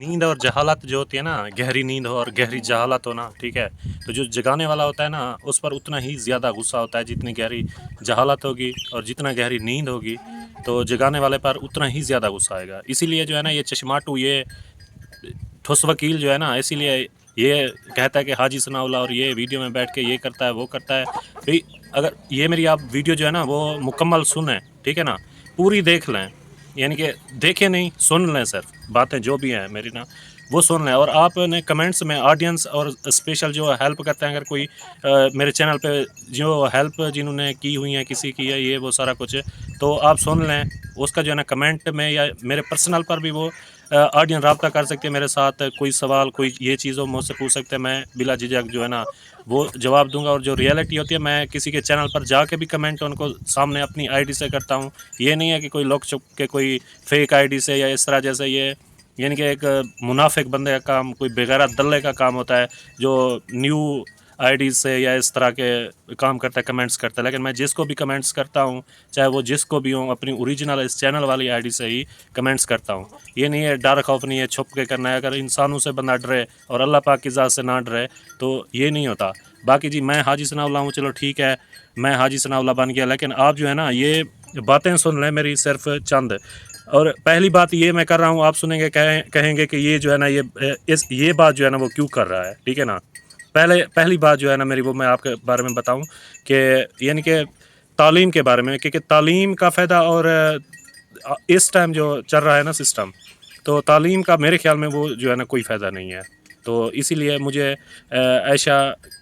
नींद और जहालत जो होती है ना, गहरी नींद हो और गहरी जहालत हो ना, ठीक है, तो जो जगाने वाला होता है ना, उस पर उतना ही ज़्यादा गुस्सा होता है जितनी गहरी जहालत होगी, और जितना गहरी नींद होगी तो जगाने वाले पर उतना ही ज़्यादा गुस्सा आएगा। इसीलिए जो है ना, ये चश्माटू, ये ठुस वकील जो है ना, इसीलिए ये कहता है कि हाजी सनाउल्लाह, और ये वीडियो में बैठ के ये करता है वो करता है। भाई, अगर ये मेरी आप वीडियो जो है ना वो मुकम्मल सुनें, ठीक है ना, पूरी देख लें, यानी कि देखें नहीं, सुन लें, सिर्फ बातें जो भी हैं मेरी ना वो सुन लें। और आपने कमेंट्स में ऑडियंस और स्पेशल जो हेल्प करते हैं, अगर कोई मेरे चैनल पे जो हेल्प जिन्होंने की हुई है, किसी की है, ये वो सारा कुछ, तो आप सुन लें उसका जो है ना, कमेंट में या मेरे पर्सनल पर भी वो ऑडियंस रब्ता कर सकते हैं मेरे साथ। कोई सवाल, कोई ये चीज़ हो, मुझसे पूछ सकते हैं, मैं बिला झिझक जो है ना वो जवाब दूंगा। और जो रियलिटी होती है, मैं किसी के चैनल पर जाके भी कमेंट उनको सामने अपनी आईडी से करता हूँ। ये नहीं है कि कोई लोग छुप के कोई फेक आईडी से या इस तरह, जैसे ये यानी कि एक मुनाफिक बंदे का काम, कोई बेगैरत दल्ले का काम होता है जो न्यू आईडी से या इस तरह के काम करता है, कमेंट्स करता है। लेकिन मैं जिसको भी कमेंट्स करता हूँ, चाहे वो जिसको भी हो, अपनी ओरिजिनल इस चैनल वाली आईडी से ही कमेंट्स करता हूँ। ये नहीं है, डर खौफ नहीं है, छुप के करना है। अगर इंसानों से बंदा डरे और अल्लाह पाक की ज़ात से ना डरे तो ये नहीं होता। बाकी जी, मैं हाजी सनाउल्लाह हूँ, चलो ठीक है, मैं हाजी सनाउल्लाह बन गया, लेकिन आप जो है ना ये बातें सुन लें मेरी, सिर्फ चंद। और पहली बात ये मैं कर रहा हूँ, आप सुनेंगे, कहेंगे कि ये जो है ना, ये बात जो है ना वो क्यों कर रहा है, ठीक है ना। पहली बात जो है ना मेरी, वो मैं आपके बारे में बताऊं कि यानी कि तालीम के बारे में, क्योंकि तालीम का फ़ायदा, और इस टाइम जो चल रहा है ना सिस्टम, तो तालीम का मेरे ख्याल में वो जो है ना कोई फ़ायदा नहीं है। तो इसीलिए मुझे आयशा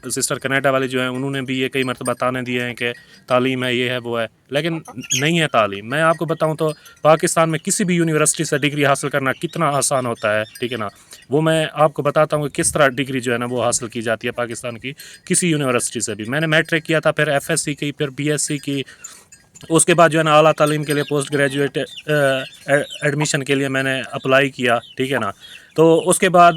सिस्टर कनाडा वाली जो है, उन्होंने भी ये कई मरतबा ताने दिए हैं कि तालीम है, ये है, वो है, लेकिन नहीं है तालीम। मैं आपको बताऊं तो पाकिस्तान में किसी भी यूनिवर्सिटी से डिग्री हासिल करना कितना आसान होता है, ठीक है ना। वो मैं आपको बताता हूँ कि किस तरह डिग्री जो है ना वो हासिल की जाती है पाकिस्तान की किसी यूनिवर्सिटी से भी। मैंने मैट्रिक किया था, फिर एफएससी की, फिर बीएससी की, उसके बाद जो है ना आला तालीम के लिए पोस्ट ग्रेजुएट एडमिशन के लिए मैंने अप्लाई किया, ठीक है ना। तो उसके बाद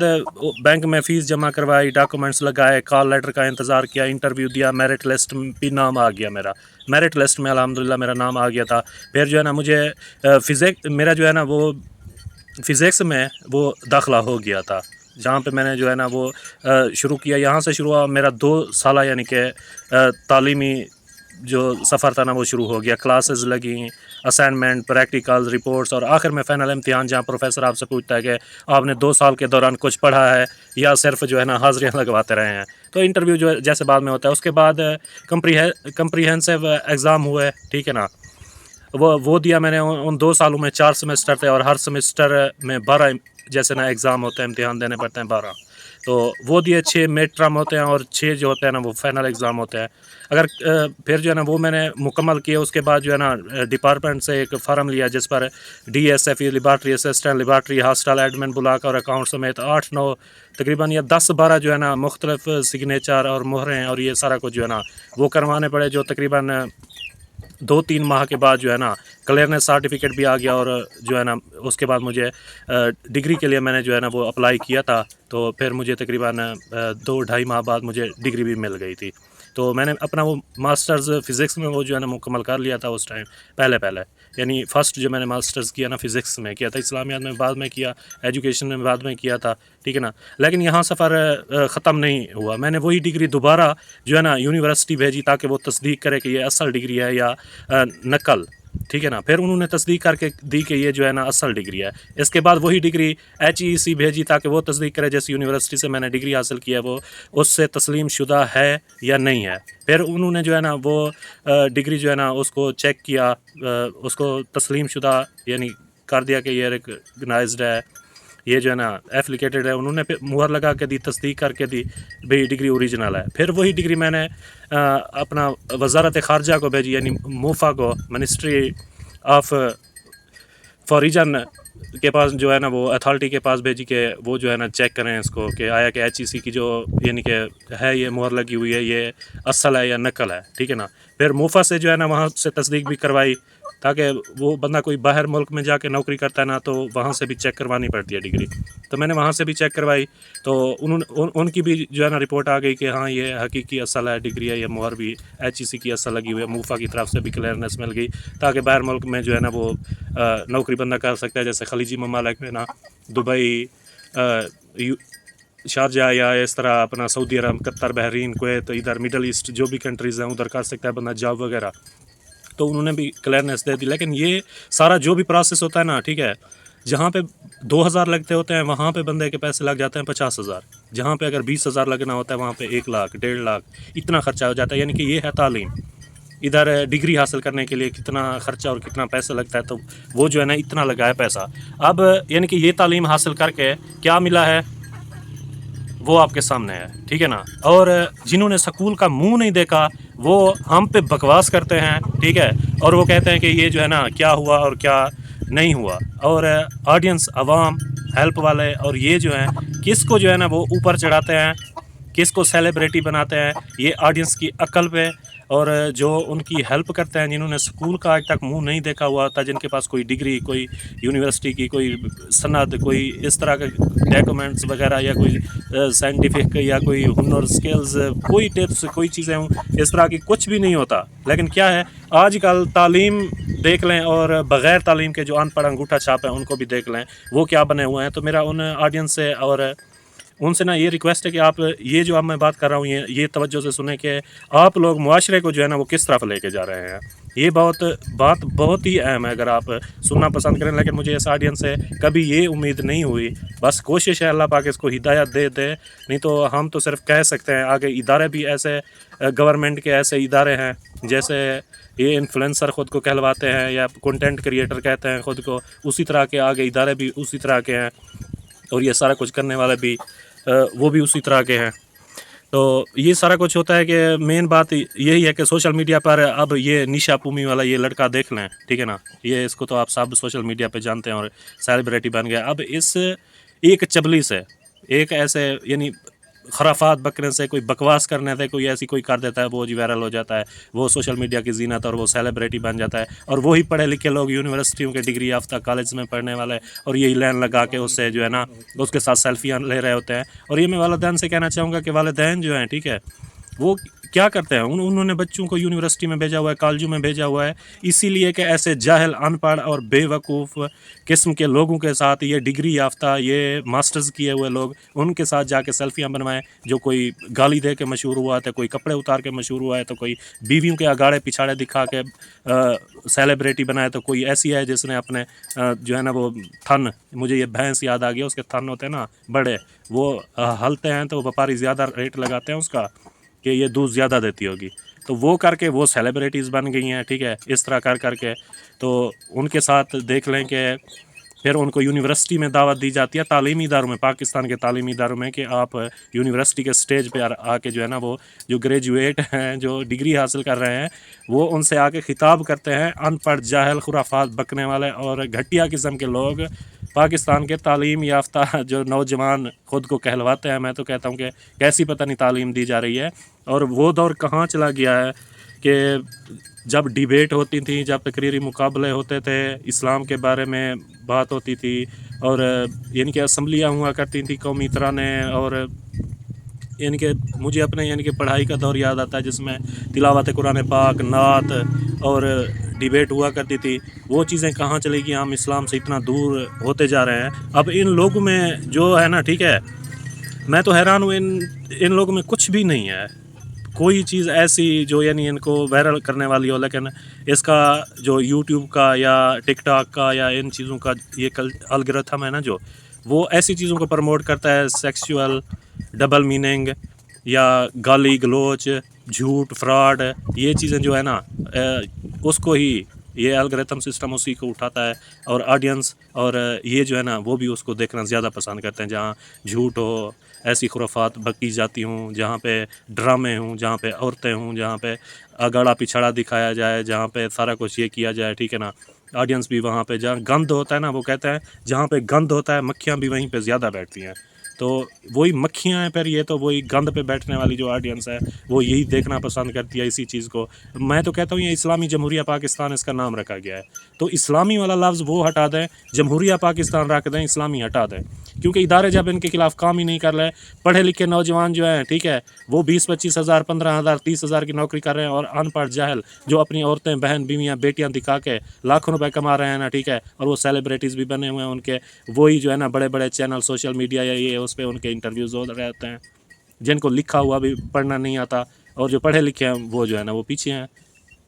बैंक में फ़ीस जमा करवाई, डॉक्यूमेंट्स लगाए, कॉल लेटर का इंतज़ार किया, इंटरव्यू दिया, मेरिट लिस्ट में भी नाम आ गया मेरा, मेरिट लिस्ट में अल्हम्दुलिल्लाह मेरा नाम आ गया था। फिर जो है ना मुझे फ़िज़िक्स, मेरा जो है ना वो फ़िज़िक्स में वो दाखिला हो गया था, जहाँ पे मैंने जो है ना वो शुरू किया। यहाँ से शुरू हुआ मेरा 2 साल यानी कि तालीमी जो सफ़र था ना वो शुरू हो गया। क्लासेस लगी, असाइनमेंट, प्रैक्टिकल्स, रिपोर्ट्स, और आखिर में फ़ाइनल इम्तिहान, जहाँ प्रोफेसर आपसे पूछता है कि आपने 2 साल के दौरान कुछ पढ़ा है या सिर्फ जो है ना हाज़िरियाँ लगवाते रहे हैं। तो इंटरव्यू जो जैसे बाद में होता है, उसके बाद कम्प्रीहेंसिव एग्ज़ाम हुए, ठीक है ना। वो दिया मैंने। उन 2 सालों में 4 सेमेस्टर थे, और हर सेमेस्टर में 12 जैसे ना एग्ज़ाम होते हैं, इम्तिहान देने पड़ते हैं 12। तो वो दिए, 6 मिड टर्म होते हैं, और 6 जो होते हैं ना वो फाइनल एग्ज़ाम होते हैं। अगर फिर जो है ना वो मैंने मुकम्मल किए, उसके बाद जो है ना डिपार्टमेंट से एक फ़ार्म लिया जिस पर DSF, laboratory assistant, laboratory hostel admin, बुलाक और अकाउंट समेत 8-9 तकरीबन या 10-12 जो है ना मुख्तलिफ सिग्नेचर और मोहरें और ये सारा कुछ जो है ना वो करवाने पड़े, जो तकरीबन 2-3 माह के बाद जो है ना क्लियरनेस सर्टिफिकेट भी आ गया। और जो है ना उसके बाद मुझे डिग्री के लिए मैंने जो है ना वो अप्लाई किया था, तो फिर मुझे तकरीबन 2-2.5 माह बाद मुझे डिग्री भी मिल गई थी। तो मैंने अपना वो मास्टर्स फ़िज़िक्स में वो जो है ना मुकम्मल कर लिया था उस टाइम, पहले यानी फ़र्स्ट जो मैंने मास्टर्स किया ना फ़िज़िक्स में किया था, इस्लामियात में बाद में किया, एजुकेशन में बाद में किया था, ठीक है ना। लेकिन यहाँ सफ़र ख़त्म नहीं हुआ। मैंने वही डिग्री दोबारा जो है ना यूनिवर्सिटी भेजी, ताकि वो तस्दीक करे कि ये असल डिग्री है या नकल, ठीक है ना। फिर उन्होंने तस्दीक करके दी कि ये जो है ना असल डिग्री है। इसके बाद वही डिग्री HEC भेजी, ताकि वो तस्दीक करे जिस यूनिवर्सिटी से मैंने डिग्री हासिल की है वो उससे तस्लीम शुदा है या नहीं है। फिर उन्होंने जो है ना वो डिग्री जो है ना उसको चेक किया, उसको तस्लीम शुदा यानी कर दिया कि ये रिकग्नाइज्ड है, ये जो है ना एप्लीकेटेड है। उन्होंने मुहर लगा के दी, तस्दीक करके दी, भाई डिग्री ओरिजिनल है। फिर वही डिग्री मैंने अपना वजारत ख़ारजा को भेजी, यानी मूफा को, मिनिस्ट्री ऑफ फॉरिजन के पास जो है ना वो अथॉरिटी के पास भेजी कि वो जो है ना चेक करें इसको कि आया कि HEC की जो यानी कि है ये मुहर लगी हुई है, ये असल है या नकल है, ठीक है ना। फिर मूफा से जो है ना वहाँ से तस्दीक भी करवाई, ताकि वो बंदा कोई बाहर मुल्क में जाके नौकरी करता है ना, तो वहाँ से भी चेक करवानी पड़ती है डिग्री। तो मैंने वहाँ से भी चेक करवाई, तो उनकी भी जो है ना रिपोर्ट आ गई कि हाँ ये हकीकी असल है डिग्री है, ये मुहर भी HEC की असल लगी हुई है, मूफा की तरफ से भी क्लियरनेस मिल गई, ताकि बाहर मुल्क में जो है ना वो नौकरी बंदा कर सकता है, जैसे खलीजी ममालिक में ना, दुबई, शारजा या इस तरह अपना सऊदी अरब, कतर, बहरीन, कुवैत, इधर मिडल ईस्ट जो भी कंट्रीज़ हैं उधर कर सकता है बंदा जॉब वगैरह, तो उन्होंने भी क्लियरनेस दे दी। लेकिन ये सारा जो भी प्रोसेस होता है ना, ठीक है, जहाँ पे 2000 लगते होते हैं वहाँ पे बंदे के पैसे लग जाते हैं 50,000, जहाँ पे अगर 20,000 लगना होता है वहाँ पे 1 लाख, 1.5 लाख इतना खर्चा हो जाता है। यानी कि ये है तालीम। इधर डिग्री हासिल करने के लिए कितना खर्चा और कितना पैसा लगता है, तो वो जो है ना इतना लगा है पैसा। अब यानी कि ये तालीम हासिल करके क्या मिला है वो आपके सामने है, ठीक है ना। और जिन्होंने स्कूल का मुंह नहीं देखा वो हम पे बकवास करते हैं, ठीक है, और वो कहते हैं कि ये जो है ना क्या हुआ और क्या नहीं हुआ। और ऑडियंस, अवाम, हेल्प वाले और ये जो हैं किसको जो है ना वो ऊपर चढ़ाते हैं, किसको सेलिब्रिटी बनाते हैं, ये ऑडियंस की अक्ल पे। और जो उनकी हेल्प करते हैं, जिन्होंने स्कूल का आज तक मुंह नहीं देखा हुआ था, जिनके पास कोई डिग्री, कोई यूनिवर्सिटी की कोई सनद, कोई इस तरह के डॉक्यूमेंट्स वगैरह या कोई साइंटिफिक या कोई हुनर स्किल्स, कोई टिप्स, कोई चीज़ें इस तरह की कुछ भी नहीं होता। लेकिन क्या है आजकल तालीम देख लें और बग़ैर तालीम के जो अनपढ़ अंगूठा छाप है उनको भी देख लें वो क्या बने हुए हैं। तो मेरा उन ऑडियंस से और उनसे ना ये रिक्वेस्ट है कि आप ये जो अब मैं बात कर रहा हूँ ये तवज्जो से सुने कि आप लोग मुआशरे को जो है ना वो किस तरफ लेके जा रहे हैं। ये बात बहुत ही अहम है, अगर आप सुनना पसंद करें। लेकिन मुझे इस ऑडियंस से कभी ये उम्मीद नहीं हुई। बस कोशिश है अल्लाह पाक इसको हिदायत दे, नहीं तो हम तो सिर्फ कह सकते हैं। आगे इदारे भी ऐसे गवर्नमेंट के ऐसे इदारे हैं, जैसे ये इन्फ्लुएंसर ख़ुद को कहलवाते हैं या कंटेंट क्रिएटर कहते हैं ख़ुद को, उसी तरह के आगे इदारे भी उसी तरह के हैं और ये सारा कुछ करने वाले भी वो भी उसी तरह के हैं। तो ये सारा कुछ होता है कि मेन बात यही है कि सोशल मीडिया पर अब ये निशा पूमी वाला ये लड़का देख लें, ठीक है ना, ये इसको तो आप सब सोशल मीडिया पे जानते हैं और सेलिब्रिटी बन गया। अब इस एक चबली से, एक ऐसे यानी खराफात बकने से, कोई बकवास करने से कोई ऐसी कोई कर देता है, वो जी वायरल हो जाता है, वो सोशल मीडिया की जीनत और वो सेलिब्रिटी बन जाता है। और वही पढ़े लिखे लोग यूनिवर्सिटियों के डिग्री याफ्ता कॉलेज में पढ़ने वाले और यही लाइन लगा के उससे जो है ना उसके साथ सेल्फियाँ ले रहे होते हैं। और ये मैं वालिदैन से कहना चाहूँगा कि वालिदैन जो हैं, ठीक है, वो क्या करते हैं, उन्होंने बच्चों को यूनिवर्सिटी में भेजा हुआ है, कॉलेजों में भेजा हुआ है, इसीलिए कि ऐसे जाहिल, अनपढ़ और बेवकूफ़ किस्म के लोगों के साथ, ये डिग्री याफ्ता, ये मास्टर्स किए हुए लोग, उनके साथ जाके सेल्फियां बनवाएं। जो कोई गाली दे के मशहूर हुआ है, तो कोई कपड़े उतार के मशहूर हुआ है, तो कोई बीवियों के अगाड़े पिछाड़े दिखा के सेलिब्रिटी बनाए, तो कोई ऐसी है जिसने अपने जो है ना वो थन, मुझे ये भैंस याद आ गया, उसके थन होते हैं ना बड़े, वो हलते हैं तो व्यापारी ज़्यादा रेट लगाते हैं उसका कि ये दूध ज़्यादा देती होगी, तो वो करके वो सेलिब्रिटीज़ बन गई हैं, ठीक है, इस तरह कर करके। तो उनके साथ देख लें कि फिर उनको यूनिवर्सिटी में दावत दी जाती है, तालीमी इदारों में, पाकिस्तान के तालीमी इदारों में, कि आप यूनिवर्सिटी के स्टेज पे आके जो है ना वो जो ग्रेजुएट हैं, जो डिग्री हासिल कर रहे हैं, वो उनसे आके खिताब करते हैं। अनपढ़, जाहिल, खुराफात बकने वाले और घटिया किस्म के लोग पाकिस्तान के तालीम याफ्ता जो नौजवान ख़ुद को कहलवाते हैं, मैं तो कहता हूँ कि कैसी पता नहीं तालीम दी जा रही है। और वो दौर कहाँ चला गया है कि जब डिबेट होती थी, जब तकरीरी मुकाबले होते थे, इस्लाम के बारे में बात होती थी, और यानी कि असम्बलियाँ हुआ करती थी कौमी तराने, और यानी कि मुझे अपने यानी कि पढ़ाई का दौर याद आता है जिसमें तिलावत कुरान पाक, नात और डिबेट हुआ करती थी। वो चीज़ें कहाँ चली गई, हम इस्लाम से इतना दूर होते जा रहे हैं। अब इन लोगों में जो है ना, ठीक है, मैं तो हैरान हूँ, इन लोगों में कुछ भी नहीं है, कोई चीज़ ऐसी जो यानी इनको वायरल करने वाली हो। लेकिन इसका जो यूट्यूब का या टिकटॉक का या इन चीज़ों का ये एल्गोरिथम है ना, जो वो ऐसी चीज़ों को प्रमोट करता है, सेक्सुअल, डबल मीनिंग या गाली गलोच, झूठ, फ्रॉड, ये चीज़ें जो है ना उसको ही ये एल्गोरिथम सिस्टम उसी को उठाता है। और ऑडियंस और ये जो है ना वो भी उसको देखना ज़्यादा पसंद करते हैं, जहाँ झूठ हो, ऐसी खुराफात बकी जाती हूँ, जहाँ पे ड्रामे हूँ, जहाँ पे औरतें हूँ, जहाँ पे अगाड़ा पिछाड़ा दिखाया जाए, जहाँ पे सारा कुछ ये किया जाए, ठीक है ना। ऑडियंस भी वहाँ पे, जहाँ गंद होता है ना, वो कहते हैं जहाँ पे गंद होता है मक्खियाँ भी वहीं पे ज़्यादा बैठती हैं। तो वही मक्खियाँ हैं, फिर ये तो वही गंद पे बैठने वाली जो ऑडियंस है वो यही देखना पसंद करती है इसी चीज़ को। मैं तो कहता हूँ ये इस्लामी जमहूरिया पाकिस्तान इसका नाम रखा गया है, तो इस्लामी वाला लफ्ज़ वो हटा दें, जमहूरिया पाकिस्तान रख दें, इस्लामी हटा दें, क्योंकि इदारे जब इनके खिलाफ काम ही नहीं कर रहे, पढ़े लिखे नौजवान जो हैं, ठीक है, वो 20-25 हज़ार, 15 हज़ार, 30 हज़ार की नौकरी कर रहे हैं, और अनपढ़ जाहिल जो अपनी औरतें, बहन, बीवियाँ, बेटियाँ दिखा के लाखों रुपए कमा रहे हैं ना, ठीक है, और वो सेलिब्रिटीज़ भी बने हुए हैं उनके, वही जो है ना बड़े बड़े चैनल सोशल मीडिया या ये उस पर उनके इंटरव्यूज़ हो रहे होते हैं, जिनको लिखा हुआ भी पढ़ना नहीं आता, और जो पढ़े लिखे हैं वो जो है ना वो पीछे हैं।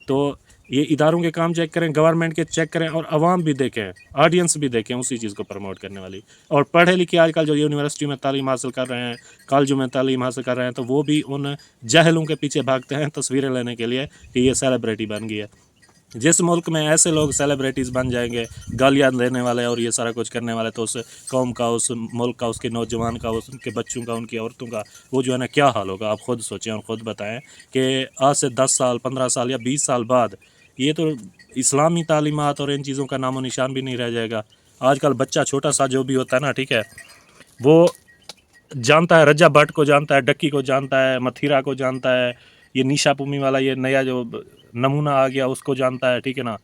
तो ये इदारों के काम चेक करें, गवर्नमेंट के चेक करें, और आवाम भी देखें, ऑडियंस भी देखें उसी चीज़ को प्रमोट करने वाली। और पढ़े लिखे आजकल जो यूनिवर्सिटी में तालीम हासिल कर रहे हैं, कॉलेजों में तालीम हासिल कर रहे हैं, तो वो भी उन जहलों के पीछे भागते हैं तस्वीरें लेने के लिए कि ये सेलिब्रिटी बन गई है। जिस मुल्क में ऐसे लोग सेलिब्रिटीज़ बन जाएंगे, गालियाँ देने वाले और ये सारा कुछ करने वाले, तो उस कौम का, उस मुल्क का, उसके नौजवान का, उनके बच्चों का, उनकी औरतों का वो जो है ना क्या हाल होगा। आप ख़ुद सोचें और ख़ुद बताएं कि आज से 10 साल, 15 साल या 20 साल बाद ये तो इस्लामी तालीमात और इन चीज़ों का नामो निशान भी नहीं रह जाएगा। आजकल बच्चा छोटा सा जो भी होता है ना, ठीक है, वो जानता है, रज्जा भट्ट को जानता है, डक्की को जानता है, मथीरा को जानता है, ये निशा पुमी वाला ये नया जो नमूना आ गया उसको जानता है, ठीक है ना।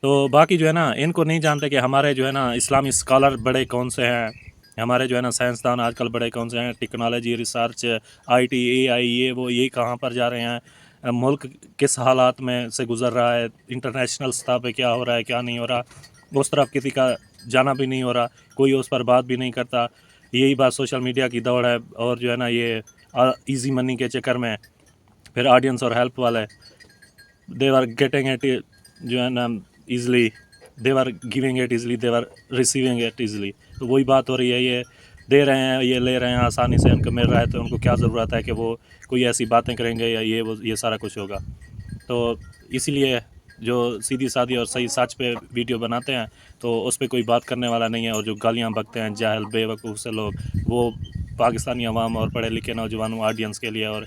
तो बाकी जो है ना इनको नहीं जानते कि हमारे जो है ना इस्लामी स्कॉलर बड़े कौन से हैं, हमारे जो है ना साइंसदान आजकल बड़े कौन से हैं, टेक्नोलॉजी, रिसर्च, आईटी, एआई, ये वो, ये कहाँ पर जा रहे हैं, मुल्क किस हालात में से गुज़र रहा है, इंटरनेशनल सतह पे क्या हो रहा है, क्या नहीं हो रहा, उस तरफ किसी का जाना भी नहीं हो रहा, कोई उस पर बात भी नहीं करता। यही बात सोशल मीडिया की दौड़ है, और जो है ना ये इजी मनी के चक्कर में फिर ऑडियंस और हेल्प वाले दे आर गेटिंग इट जो है ना easily, they are giving it easily, they are receiving it easily. तो वही बात हो रही है, ये दे रहे हैं, ये ले रहे हैं, आसानी से उनको मिल रहा है, तो उनको क्या ज़रूरत है कि वो कोई ऐसी बातें करेंगे या ये वो ये सारा कुछ होगा। तो इसीलिए जो सीधी सादी और सही सच पे वीडियो बनाते हैं तो उस पर कोई बात करने वाला नहीं है, और जो गालियाँ बकते हैं जाहिल बेवकूफ़ से लोग, वो पाकिस्तानी अवाम और पढ़े लिखे नौजवानों ऑडियंस के लिए और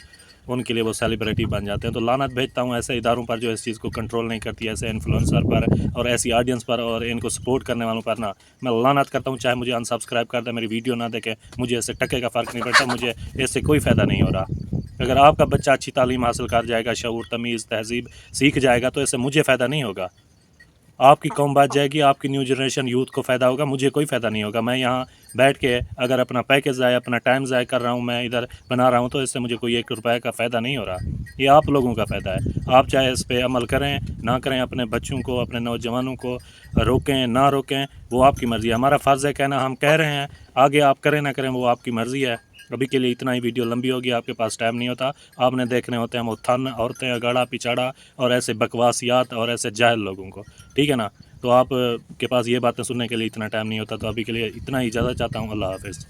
उनके लिए वो सेलिब्रिटी बन जाते हैं। तो लानत भेजता हूँ ऐसे इदारों पर जो इस चीज़ को कंट्रोल नहीं करती, ऐसे इन्फ्लुएंसर पर और ऐसी ऑडियंस पर और इनको सपोर्ट करने वालों पर ना मैं लानत करता हूँ। चाहे मुझे अनसब्सक्राइब कर दे, मेरी वीडियो ना देखे, मुझे इससे टके का फ़र्क नहीं पड़ता, मुझे इससे कोई फ़ायदा नहीं हो रहा। अगर आपका बच्चा अच्छी तालीम हासिल कर जाएगा, शऊर, तमीज़, तहज़ीब सीख जाएगा, तो इससे मुझे फ़ायदा नहीं होगा। आपकी कौम बच जाएगी, आपकी न्यू जनरेशन यूथ को फ़ायदा होगा, मुझे कोई फ़ायदा नहीं होगा। मैं यहाँ बैठ के अगर अपना पैकेज ज़ाया, अपना टाइम ज़ाया कर रहा हूँ, मैं इधर बना रहा हूँ, तो इससे मुझे कोई 1 रुपये का फ़ायदा नहीं हो रहा। ये आप लोगों का फ़ायदा है। आप चाहे इस पर अमल करें ना करें, अपने बच्चों को, अपने नौजवानों को रोकें ना रोकें, वो आपकी मर्ज़ी है। हमारा फ़र्ज़ है कहना, हम कह रहे हैं, आगे आप करें ना करें वो आपकी मर्ज़ी है। अभी के लिए इतना ही, वीडियो लंबी होगी, आपके पास टाइम नहीं होता, आपने देखने होते हैं मुथन, औरतें, अगाड़ा पिछाड़ा और ऐसे बकवासियात और ऐसे जाहिल लोगों को, ठीक है ना। तो आप के पास ये बातें सुनने के लिए इतना टाइम नहीं होता, तो अभी के लिए इतना ही इजाज़त चाहता हूँ। अल्लाह हाफ़िज़।